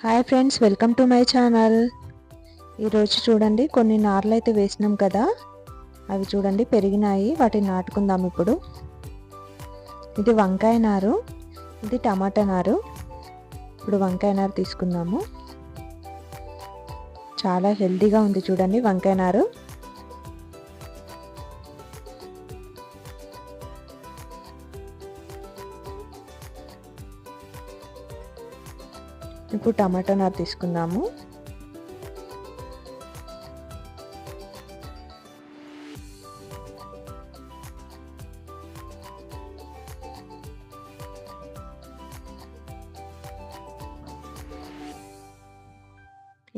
Hi friends, welcome to my channel. ఈరోజు చూడండి, కొన్ని నార్లు అయితే వేసినాం కదా, అవి చూడండి పెరిగినాయి. వాటిని నాటుకుందాం ఇప్పుడు. ఇది వంకాయ నారు, ఇది టమాటా నారు. ఇప్పుడు వంకాయ నారు తీసుకుందాము. చాలా హెల్తీగా ఉంది చూడండి వంకాయ నారు. ఇప్పుడు టమాటా నారు తీసుకుందాము.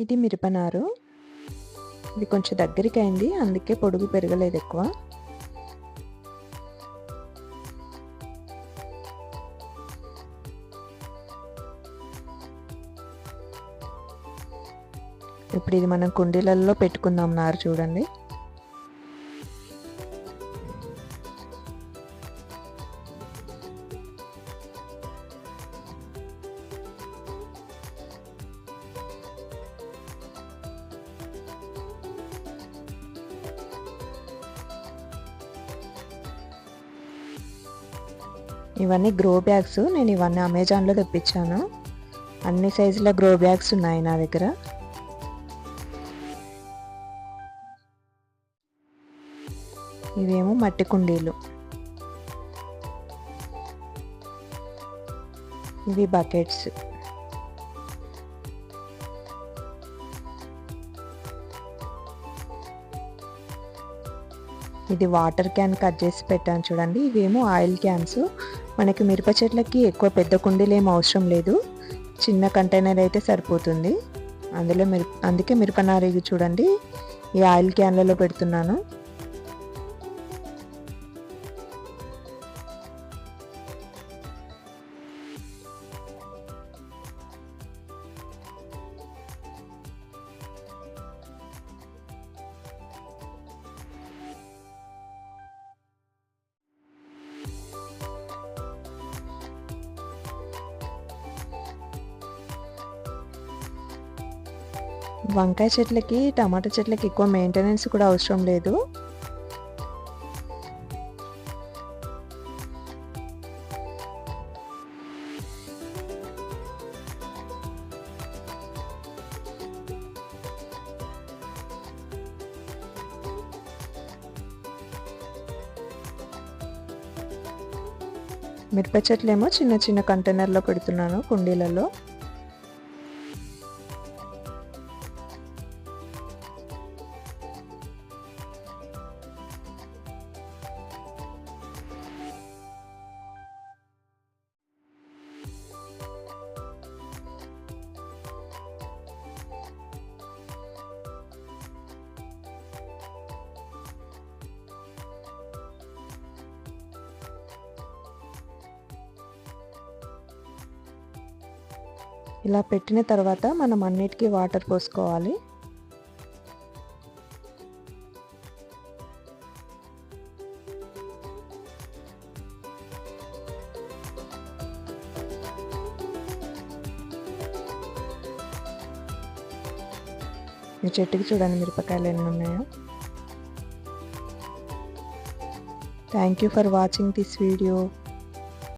ఇది మిరపనారు. ఇది కొంచెం దగ్గరికి అయింది, అందుకే పొడుగు పెరగలేదు ఎక్కువ. ఇప్పుడు ఇది మనం కుండీలలో పెట్టుకుందాం నారు చూడండి. ఇవన్నీ గ్రో బ్యాగ్స్. నేను ఇవన్నీ అమెజాన్లో తెప్పించాను. అన్ని సైజుల గ్రో బ్యాగ్స్ ఉన్నాయి నా దగ్గర. ఇవేమో మట్టి కుండీలు. ఇవి బకెట్స్. ఇది వాటర్ క్యాన్ కట్ చేసి పెట్టాను చూడండి. ఇవేమో ఆయిల్ క్యాన్స్. మనకి మిరప చెట్లకి ఎక్కువ పెద్ద కుండీలు ఏం అవసరం లేదు, చిన్న కంటైనర్ అయితే సరిపోతుంది. అందుకే మిరపనారు చూడండి ఈ ఆయిల్ క్యాన్లలో పెడుతున్నాను. వంకాయ చెట్లకి, టమాటా చెట్లకి ఎక్కువ మెయింటెనెన్స్ కూడా అవసరం లేదు. మిరప చెట్లేమో చిన్న చిన్న కంటైనర్లో పెడుతున్నాను, కుండీలలో. ఇలా పెట్టిన తర్వాత మనం అన్నిటికీ వాటర్ పోసుకోవాలి. ఈ చెట్టుకి చూడండి మిరపకాయలు ఎన్ని ఉన్నాయో. Thank you for watching this video.